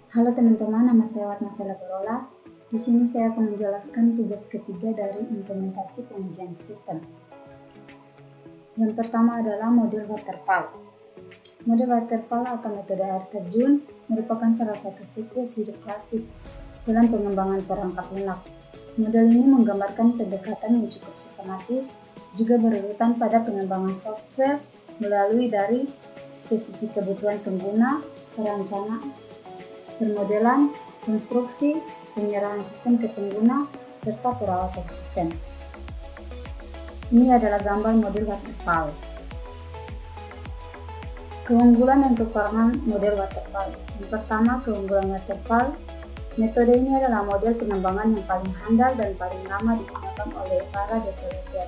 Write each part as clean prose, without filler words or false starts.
Halo teman-teman, nama saya Warna Selagorola. Di sini saya akan menjelaskan tugas ketiga dari implementasi pengujian sistem. Yang pertama adalah model waterfall. Model waterfall atau metode air terjun merupakan salah satu siklus hidup klasik dalam pengembangan perangkat lunak. Model ini menggambarkan pendekatan yang cukup sistematis, juga berurutan pada pengembangan software melalui dari spesifik kebutuhan pengguna, perencanaan, permodelan, konstruksi, penyerahan sistem ke pengguna, serta perawatan sistem. Ini adalah gambar model waterfall. Keunggulan dan kekurangan model waterfall. Yang pertama, keunggulan waterfall. Metode ini adalah model pengembangan yang paling handal dan paling lama digunakan oleh para developer.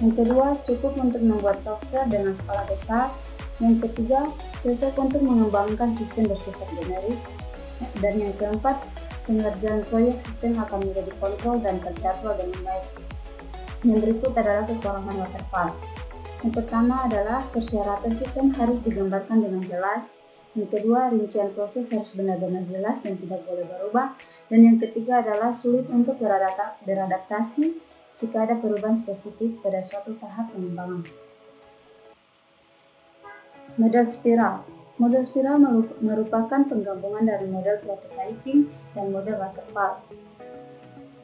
Yang kedua, cukup untuk membuat software dengan skala besar. Yang ketiga, cocok untuk mengembangkan sistem bersifat generik. Dan yang keempat, pengerjaan proyek sistem akan mudah dikontrol dan terjadwal dengan baik. Yang berikut adalah kekurangan waterfall. Yang pertama adalah persyaratan sistem harus digambarkan dengan jelas. Yang kedua, rincian proses harus benar-benar jelas dan tidak boleh berubah. Dan yang ketiga adalah sulit untuk beradaptasi jika ada perubahan spesifik pada suatu tahap pengembangan. Model spiral. Model spiral merupakan penggabungan dari model prototyping dan model waterfall.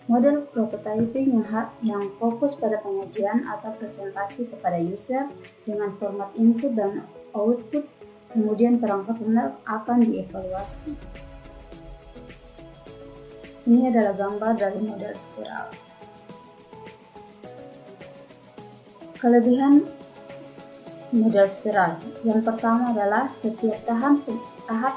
Model prototyping yang fokus pada pengujian atau presentasi kepada user dengan format input dan output, kemudian perangkat lunak akan dievaluasi. Ini adalah gambar dari model spiral. Kelebihan model spiral. Yang pertama adalah setiap tahap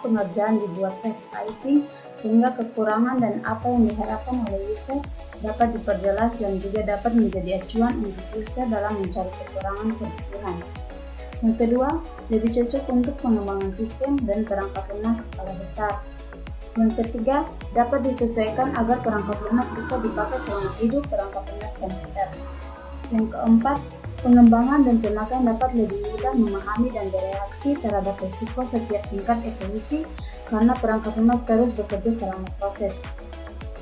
pengerjaan dibuat prototyping sehingga kekurangan dan apa yang diharapkan oleh user dapat diperjelas dan juga dapat menjadi acuan untuk user dalam mencari kekurangan kebutuhan. Yang kedua, lebih cocok untuk pengembangan sistem dan perangkat lunak skala besar. Yang ketiga, dapat disesuaikan agar perangkat lunak bisa dipakai selama hidup perangkat lunak komputer. Yang keempat, pengembangan dan pemakaian dapat lebih mudah memahami dan bereaksi terhadap risiko setiap tingkat evolusi karena perangkat lunak terus bekerja selama proses.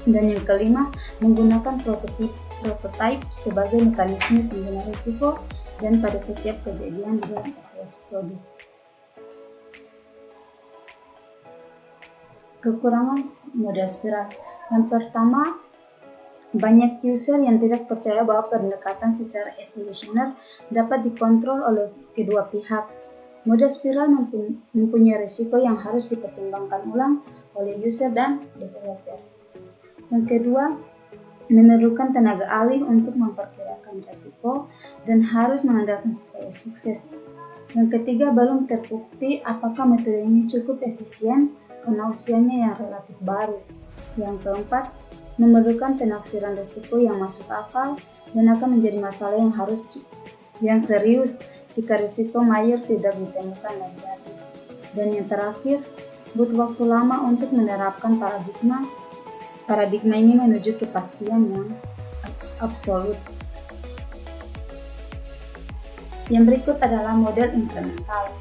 Dan yang kelima, menggunakan prototype sebagai mekanisme pengguna risiko dan pada setiap kejadian dalam evaluasi produk. Kekurangan model spiral. Yang pertama, banyak user yang tidak percaya bahwa pendekatan secara evolusioner dapat dikontrol oleh kedua pihak. Model spiral mempunyai risiko yang harus dipertimbangkan ulang oleh user dan developer. Yang kedua, memerlukan tenaga ahli untuk memperkirakan risiko dan harus mengandalkan supaya sukses. Yang ketiga, belum terbukti apakah metode ini cukup efisien karena usianya yang relatif baru. Yang keempat, memerlukan penaksiran risiko yang masuk akal dan akan menjadi masalah yang serius jika risiko mayor tidak ditemukan negatif. Dan yang terakhir, butuh waktu lama untuk menerapkan paradigma ini menuju kepastian yang absolut. Yang berikut adalah model inkremental.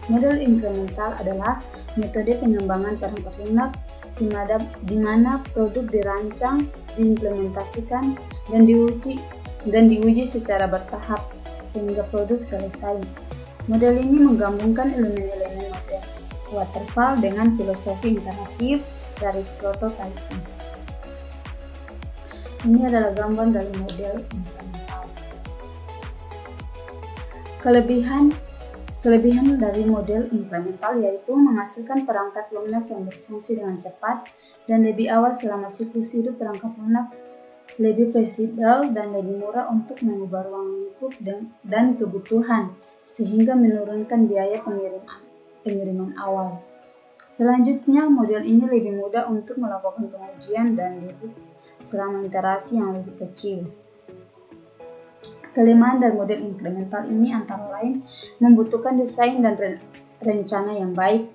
Model inkremental adalah metode pengembangan perangkat lunak di mana produk dirancang, diimplementasikan, dan diuji secara bertahap sehingga produk selesai. Model ini menggabungkan elemen-elemen waterfall dengan filosofi interaktif dari prototyping. Ini adalah gambar dari model inkremental. Kelebihan dari model inkremental yaitu menghasilkan perangkat lunak yang berfungsi dengan cepat dan lebih awal selama siklus hidup perangkat lunak, lebih fleksibel dan lebih murah untuk mengubah ruang lingkup dan kebutuhan sehingga menurunkan biaya pengiriman awal. Selanjutnya, model ini lebih mudah untuk melakukan pengujian dan debug selama interaksi yang lebih kecil. Kelemahan dari model inkremental ini antara lain membutuhkan desain dan rencana yang baik,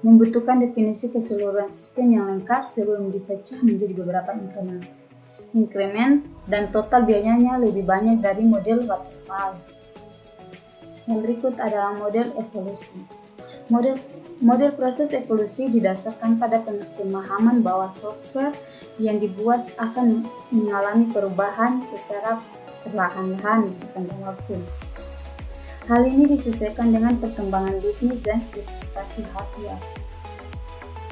membutuhkan definisi keseluruhan sistem yang lengkap sebelum dipecah menjadi beberapa increment dan total biayanya lebih banyak dari model waterfall. Yang berikut adalah model evolusi. Model proses evolusi didasarkan pada pemahaman bahwa software yang dibuat akan mengalami perubahan secara perlahan-lahan sepanjang waktu. Hal ini disesuaikan dengan perkembangan bisnis dan spesifikasi hardware.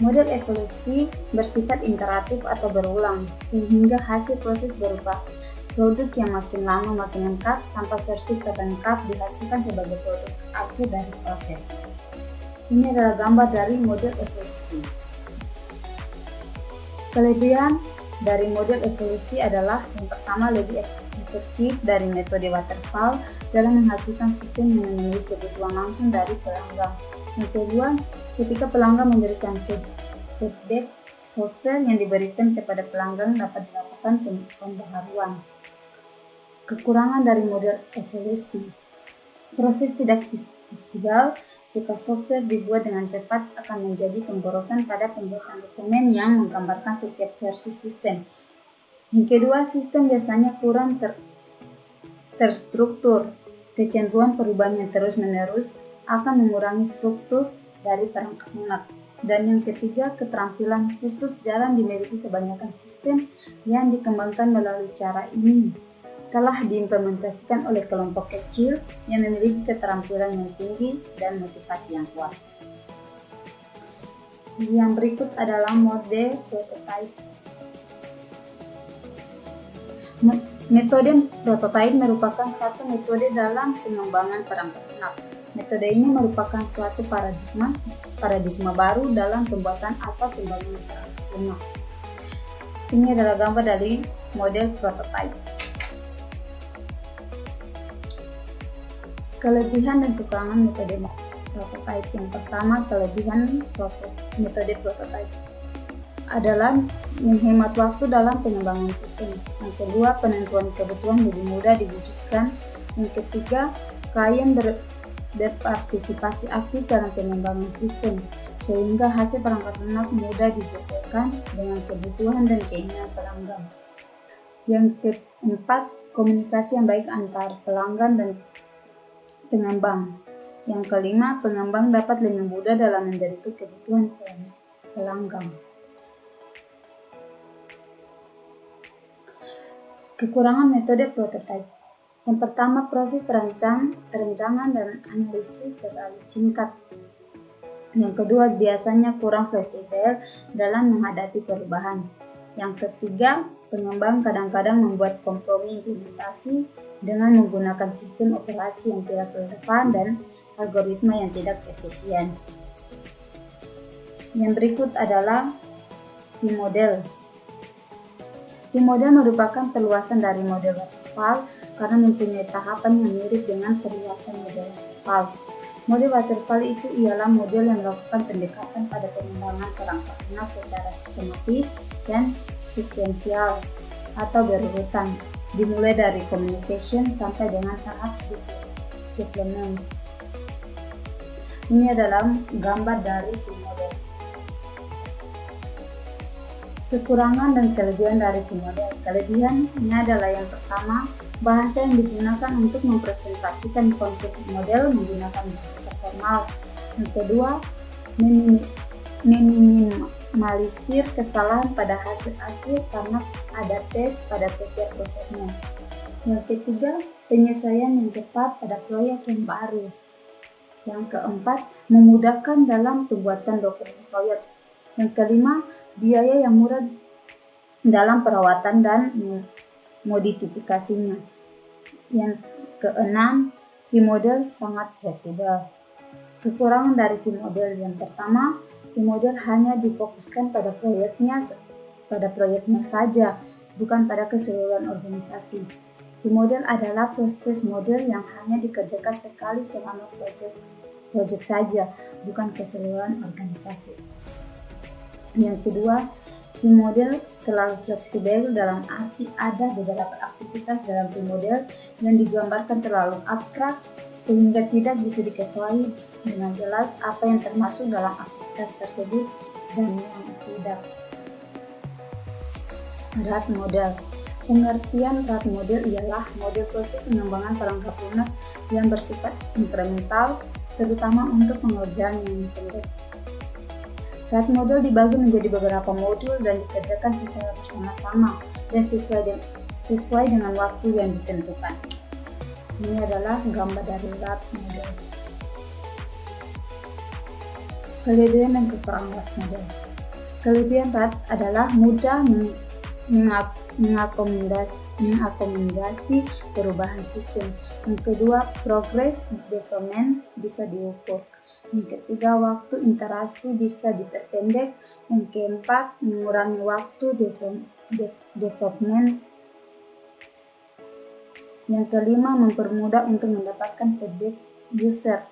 Model evolusi bersifat iteratif atau berulang, sehingga hasil proses berupa produk yang makin lama makin lengkap sampai versi terlengkap dihasilkan sebagai produk akhir dari proses. Ini adalah gambar dari model evolusi. Kelebihan dari model evolusi adalah yang pertama lebih efektif dari metode waterfall dalam menghasilkan sistem yang memenuhi kebutuhan langsung dari pelanggan. Yang kedua, ketika pelanggan memberikan feedback, software yang diberikan kepada pelanggan dapat dilakukan pembaharuan. Kekurangan dari model evolusi: proses tidak visible. Jika software dibuat dengan cepat akan menjadi pemborosan pada pembuatan dokumen yang menggambarkan setiap versi sistem. Yang kedua, sistem biasanya kurang terstruktur. Kecenderungan perubahan yang terus-menerus akan mengurangi struktur dari perangkat lunak. Dan yang ketiga, keterampilan khusus jarang dimiliki kebanyakan sistem yang dikembangkan melalui cara ini telah diimplementasikan oleh kelompok kecil yang memiliki keterampilan yang tinggi dan motivasi yang kuat. Yang berikut adalah model prototype. Metode prototype merupakan satu metode dalam pengembangan perangkat lunak. Metode ini merupakan suatu paradigma baru dalam pembuatan atau pembangunan perangkat lunak. Ini adalah gambar dari model prototype. Kelebihan dan kekurangan metode prototype. Yang pertama, kelebihan metode prototype adalah menghemat waktu dalam pengembangan sistem. Yang kedua, penentuan kebutuhan lebih mudah diwujudkan. Yang ketiga, klien berpartisipasi aktif dalam pengembangan sistem, sehingga hasil perangkat lunak mudah disesuaikan dengan kebutuhan dan keinginan pelanggan. Yang keempat, komunikasi yang baik antar pelanggan dan pengembang. Yang kelima, pengembang dapat lebih mudah dalam membantu kebutuhan pelanggan. Kekurangan metode prototype. Yang pertama, proses perencanaan dan analisis terlalu singkat. Yang kedua, biasanya kurang fleksibel dalam menghadapi perubahan. Yang ketiga, pengembang kadang-kadang membuat kompromi implementasi dengan menggunakan sistem operasi yang tidak relevan dan algoritma yang tidak efisien. Yang berikut adalah V-model. V-model merupakan perluasan dari model waterfall karena mempunyai tahapan yang mirip dengan perluasan model waterfall. Model waterfall itu ialah model yang melakukan pendekatan pada pengembangan perangkat lunak secara sistematis dan sekuensial atau berurutan, dimulai dari communication sampai dengan tahap deployment. Ini adalah gambar dari V-model. Kekurangan dan kelebihan dari V-model. Kelebihannya adalah yang pertama, bahasa yang digunakan untuk mempresentasikan konsep model menggunakan bahasa formal. Yang kedua, meminimalisir kesalahan pada hasil akhir karena ada tes pada setiap prosesnya. Yang ketiga, penyesuaian yang cepat pada proyek yang baru. Yang keempat, memudahkan dalam pembuatan dokumen proyek. Yang kelima, biaya yang murah dalam perawatan dan modifikasinya. Yang keenam, V-model sangat fleksibel. Kekurangan dari V-model yang pertama, V-model hanya difokuskan pada proyeknya saja, bukan pada keseluruhan organisasi. V-model adalah proses model yang hanya dikerjakan sekali selama proyek saja, bukan keseluruhan organisasi. Yang kedua, V-model terlalu fleksibel dalam arti ada beberapa aktivitas dalam V-model yang digambarkan terlalu abstrak sehingga tidak bisa diketahui dengan jelas apa yang termasuk dalam aktivitas tersebut dan yang tidak. Rat model. Pengertian rat model ialah model proses pengembangan perangkat lunak yang bersifat inkremental terutama untuk pengerjaan yang pendek. Saat modul dibagi menjadi beberapa modul dan dikerjakan secara bersama-sama dan sesuai dengan waktu yang ditentukan. Ini adalah gambar dari RAT model. Kelebihan dan kekurangan RAT model. Kelebihan RAT adalah mudah mengakomodasi perubahan sistem. Yang kedua, progress development bisa diukur. Yang ketiga, waktu interaksi bisa diperpendek. Yang keempat, mengurangi waktu development. Yang kelima, mempermudah untuk mendapatkan feedback user.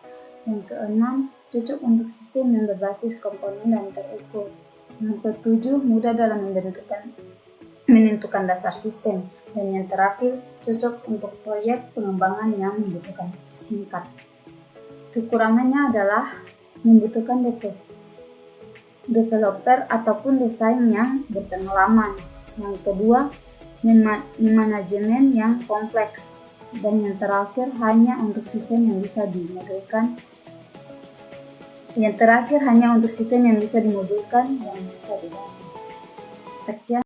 Yang keenam, cocok untuk sistem yang berbasis komponen dan terukur. Yang ketujuh, mudah dalam menentukan dasar sistem. Dan yang terakhir, cocok untuk proyek pengembangan yang membutuhkan waktu singkat. Kekurangannya adalah membutuhkan developer ataupun desain yang berpengalaman. Yang kedua, manajemen yang kompleks. Dan yang terakhir, hanya untuk sistem yang bisa dimodulkan. Yang bisa dimodulkan dan bisa dibangun. Sekian.